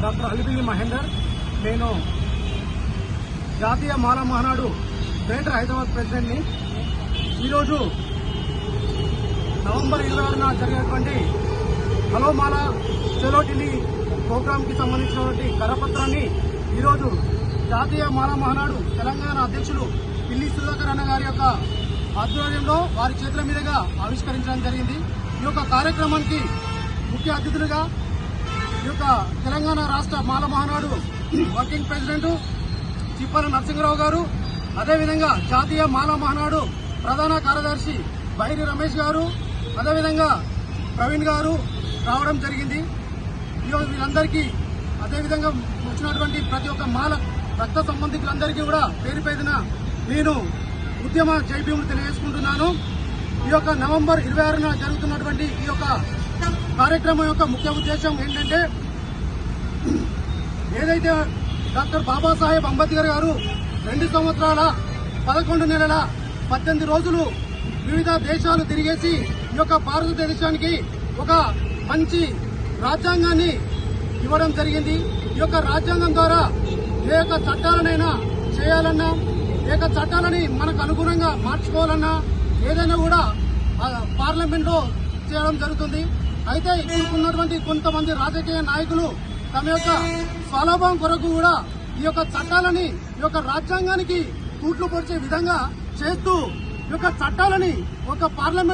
Doctor అలిపిల్లి Mahender. నేను జాతీయ మాల Mahanadu greater Hyderabad ప్రెసిడెంట్ని. ఈరోజు నవంబర్ 26న జరిగినటువంటి హలో మాల చలో ఢిల్లీ ప్రోగ్రాంకి సంబంధించినటువంటి కరపత్రాన్ని ఈరోజు జాతీయ మాల మహానాడు తెలంగాణ అధ్యక్షులు పిల్లి సుధాకర్ అన్న గారి యొక్క ఆధ్వర్యంలో వారి చేతుల మీదుగా ఆవిష్కరించడం జరిగింది. ఈ యొక్క కార్యక్రమానికి ముఖ్య అతిథులుగా ఈ యొక్క తెలంగాణ రాష్ట్ర మాల మహానాడు వర్కింగ్ ప్రెసిడెంట్ చిప్పల నరసింహరావు గారు, అదేవిధంగా జాతీయ మాల మహానాడు ప్రధాన కార్యదర్శి బైరి రమేష్ గారు, అదేవిధంగా ప్రవీణ్ గారు రావడం జరిగింది. ఈరోజు వీళ్ళందరికీ అదేవిధంగా వచ్చినటువంటి ప్రతి ఒక్క మాల రక్త సంబంధికులందరికీ కూడా పేరు పేరున నేను ఉద్యమ జైభీములు తెలియజేసుకుంటున్నాను. ఈ యొక్క నవంబర్ 26న జరుగుతున్నటువంటి ఈ యొక్క కార్యక్రమం యొక్క ముఖ్య ఉద్దేశం ఏంటంటే, ఏదైతే డాక్టర్ బాబాసాహెబ్ అంబేద్కర్ గారు 2 సంవత్సరాల 11 నెలల 18 రోజులు వివిధ దేశాలు తిరిగేసి ఈ యొక్క భారతదేశానికి ఒక మంచి రాజ్యాంగాన్ని ఇవ్వడం జరిగింది. ఈ యొక్క రాజ్యాంగం ద్వారా ఏ యొక్క చట్టాలనైనా చేయాలన్నా, ఏ యొక్క చట్టాలని మనకు అనుగుణంగా మార్చుకోవాలన్నా ఏదైనా కూడా పార్లమెంట్ లో చేయడం జరుగుతుంది. అయితే ఇప్పుడున్నటువంటి కొంతమంది రాజకీయ నాయకులు తమ యొక్క స్వలాభం కొరకు కూడా ఈ యొక్క చట్టాలని ఈ యొక్క రాజ్యాంగానికి తూట్లు పొడిచే విధంగా చేస్తూ ఈ యొక్క చట్టాలని ఒక పార్లమెంట్